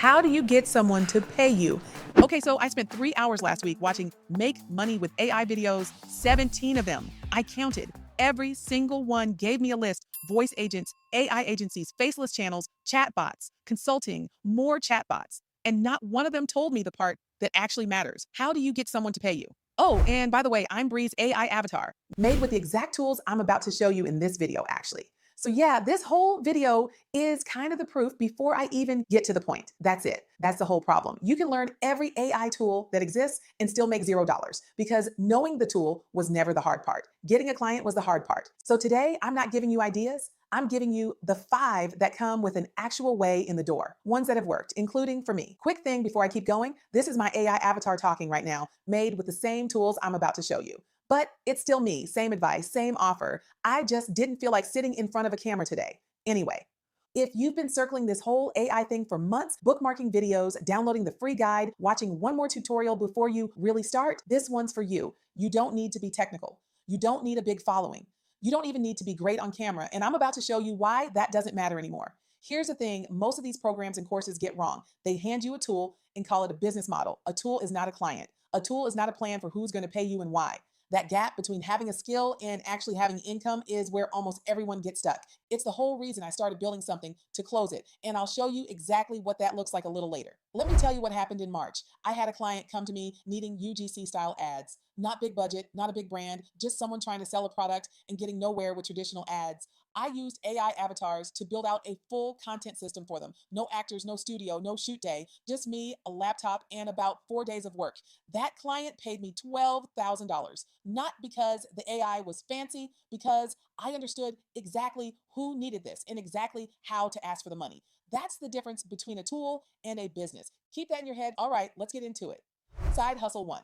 How do you get someone to pay you? Okay, so I spent 3 hours last week watching Make Money with AI videos, 17 of them. I counted. Every single one gave me a list: voice agents, AI agencies, faceless channels, chatbots, consulting, more chatbots. And not one of them told me the part that actually matters. How do you get someone to pay you? Oh, and by the way, I'm Bree's AI avatar, made with the exact tools I'm about to show you in this video, actually. So yeah, this whole video is kind of the proof before I even get to the point. That's it. That's the whole problem. You can learn every AI tool that exists and still make $0 because knowing the tool was never the hard part. Getting a client was the hard part. So today, I'm not giving you ideas. I'm giving you the 5 that come with an actual way in the door, ones that have worked, including for me. Quick thing before I keep going, this is my AI avatar talking right now, made with the same tools I'm about to show you. But it's still me, same advice, same offer. I just didn't feel like sitting in front of a camera today. Anyway, if you've been circling this whole AI thing for months, bookmarking videos, downloading the free guide, watching one more tutorial before you really start, this one's for you. You don't need to be technical. You don't need a big following. You don't even need to be great on camera. And I'm about to show you why that doesn't matter anymore. Here's the thing most of these programs and courses get wrong. They hand you a tool and call it a business model. A tool is not a client. A tool is not a plan for who's going to pay you and why. That gap between having a skill and actually having income is where almost everyone gets stuck. It's the whole reason I started building something to close it. And I'll show you exactly what that looks like a little later. Let me tell you what happened in March. I had a client come to me needing UGC style ads. Not big budget, not a big brand, just someone trying to sell a product and getting nowhere with traditional ads. I used AI avatars to build out a full content system for them. No actors, no studio, no shoot day, just me, a laptop, and about 4 days of work. That client paid me $12,000, not because the AI was fancy, because I understood exactly who needed this and exactly how to ask for the money. That's the difference between a tool and a business. Keep that in your head. All right, let's get into it. Side hustle 1.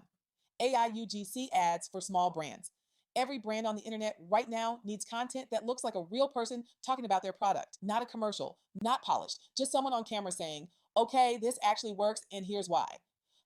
AI UGC ads for small brands. Every brand on the internet right now needs content that looks like a real person talking about their product, not a commercial, not polished, just someone on camera saying, okay, this actually works and here's why.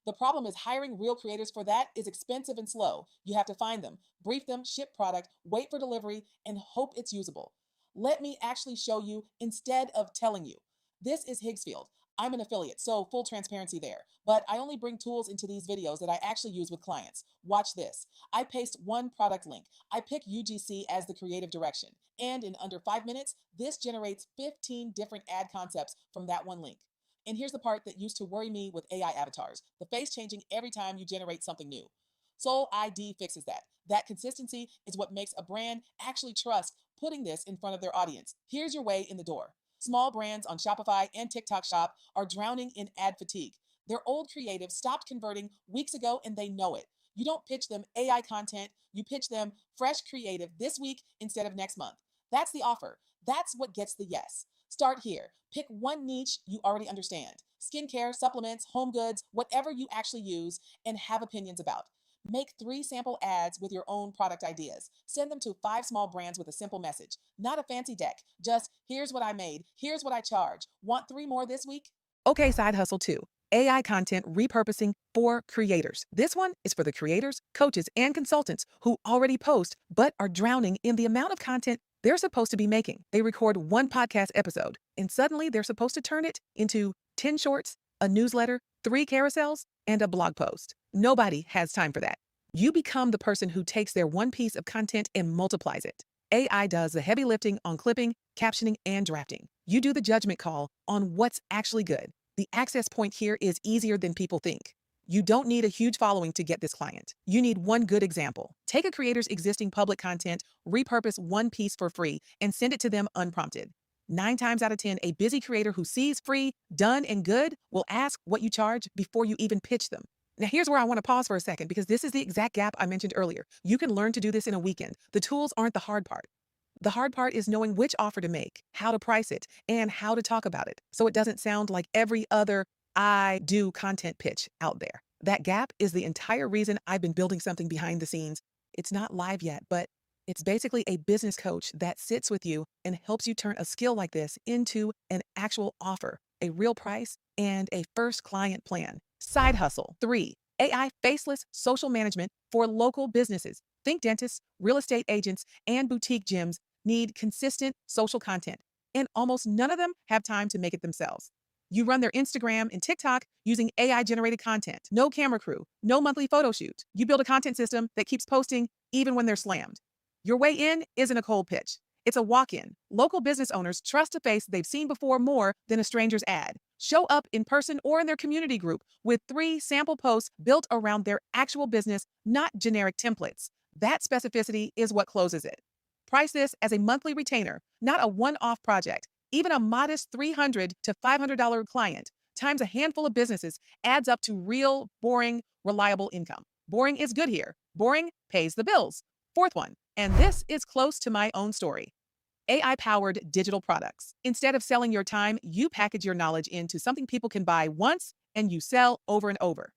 The problem is hiring real creators for that is expensive and slow. You have to find them, brief them, ship product, wait for delivery, and hope it's usable. Let me actually show you instead of telling you. This is Higgsfield. I'm an affiliate, so full transparency there. But I only bring tools into these videos that I actually use with clients. Watch this. I paste one product link. I pick UGC as the creative direction. And in under 5 minutes, this generates 15 different ad concepts from that one link. And here's the part that used to worry me with AI avatars: the face changing every time you generate something new. Soul ID fixes that. That consistency is what makes a brand actually trust putting this in front of their audience. Here's your way in the door. Small brands on Shopify and TikTok Shop are drowning in ad fatigue. Their old creative stopped converting weeks ago and they know it. You don't pitch them AI content, you pitch them fresh creative this week instead of next month. That's the offer. That's what gets the yes. Start here. Pick one niche you already understand: skincare, supplements, home goods, whatever you actually use and have opinions about. Make 3 sample ads with your own product ideas. Send them to 5 small brands with a simple message. Not a fancy deck, just here's what I made, here's what I charge. Want 3 more this week? Okay, side hustle 2. AI content repurposing for creators. This one is for the creators, coaches, and consultants who already post but are drowning in the amount of content they're supposed to be making. They record one podcast episode and suddenly they're supposed to turn it into 10 shorts, a newsletter, 3 carousels, and a blog post. Nobody has time for that. You become the person who takes their one piece of content and multiplies it. AI does the heavy lifting on clipping, captioning, and drafting. You do the judgment call on what's actually good. The access point here is easier than people think. You don't need a huge following to get this client. You need one good example. Take a creator's existing public content, repurpose one piece for free, and send it to them unprompted. 9 times out of 10, a busy creator who sees free, done, and good will ask what you charge before you even pitch them. Now, here's where I want to pause for a second because this is the exact gap I mentioned earlier. You can learn to do this in a weekend. The tools aren't the hard part. The hard part is knowing which offer to make, how to price it, and how to talk about it so it doesn't sound like every other I do content pitch out there. That gap is the entire reason I've been building something behind the scenes. It's not live yet, but it's basically a business coach that sits with you and helps you turn a skill like this into an actual offer, a real price, and a first client plan. Side hustle 3. AI faceless social management for local businesses. Think dentists, real estate agents, and boutique gyms need consistent social content, and almost none of them have time to make it themselves. You run their Instagram and TikTok using AI-generated content. No camera crew, no monthly photo shoot. You build a content system that keeps posting even when they're slammed. Your way in isn't a cold pitch. It's a walk-in. Local business owners trust a face they've seen before more than a stranger's ad. Show up in person or in their community group with 3 sample posts built around their actual business, not generic templates. That specificity is what closes it. Price this as a monthly retainer, not a one-off project. Even a modest $300 to $500 client times a handful of businesses adds up to real, boring, reliable income. Boring is good here. Boring pays the bills. Fourth one, and this is close to my own story. AI-powered digital products. Instead of selling your time, you package your knowledge into something people can buy once and you sell over and over.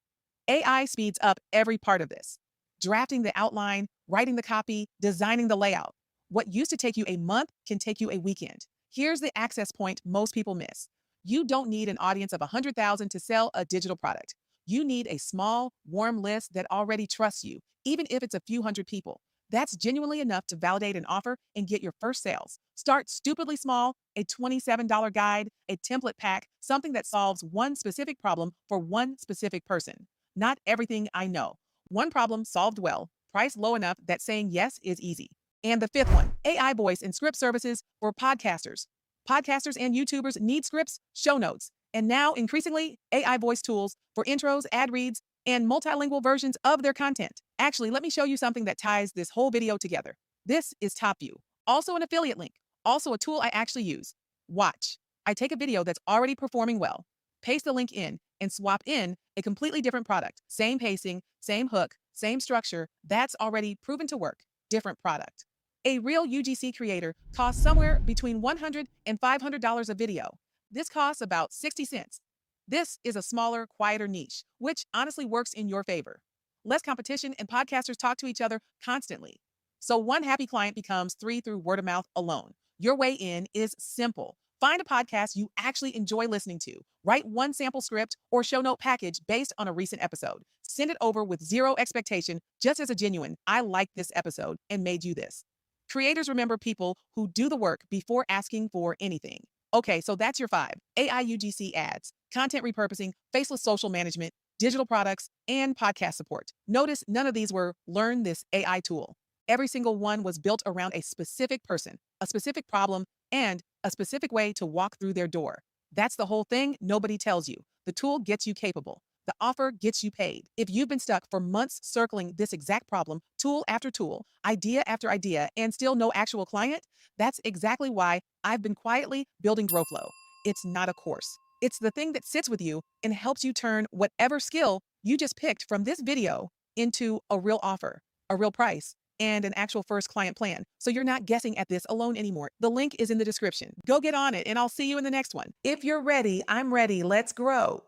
AI speeds up every part of this. Drafting the outline, writing the copy, designing the layout. What used to take you a month can take you a weekend. Here's the access point most people miss. You don't need an audience of 100,000 to sell a digital product. You need a small, warm list that already trusts you, even if it's a few hundred people. That's genuinely enough to validate an offer and get your first sales. Start stupidly small, a $27 guide, a template pack, something that solves one specific problem for one specific person. Not everything I know. One problem solved well, priced low enough that saying yes is easy. And the fifth one, AI voice and script services for podcasters. Podcasters and YouTubers need scripts, show notes, and now increasingly AI voice tools for intros, ad reads, and multilingual versions of their content. Actually, let me show you something that ties this whole video together. This is Top View, also an affiliate link, also a tool I actually use. Watch. I take a video that's already performing well, paste the link in, and swap in a completely different product. Same pacing, same hook, same structure. That's already proven to work. Different product. A real UGC creator costs somewhere between $100 and $500 a video. This costs about 60 cents. This is a smaller, quieter niche, which honestly works in your favor. Less competition and podcasters talk to each other constantly. So one happy client becomes 3 through word of mouth alone. Your way in is simple. Find a podcast you actually enjoy listening to. Write one sample script or show note package based on a recent episode. Send it over with zero expectation, just as a genuine, I liked this episode and made you this. Creators remember people who do the work before asking for anything. Okay, so that's your 5. AI UGC ads, content repurposing, faceless social management, digital products, and podcast support. Notice none of these were learn this AI tool. Every single one was built around a specific person, a specific problem, and a specific way to walk through their door. That's the whole thing nobody tells you. The tool gets you capable. The offer gets you paid. If you've been stuck for months circling this exact problem, tool after tool, idea after idea, and still no actual client, that's exactly why I've been quietly building GrowFlow. It's not a course. It's the thing that sits with you and helps you turn whatever skill you just picked from this video into a real offer, a real price, and an actual first client plan. So you're not guessing at this alone anymore. The link is in the description. Go get on it, and I'll see you in the next one. If you're ready, I'm ready. Let's grow.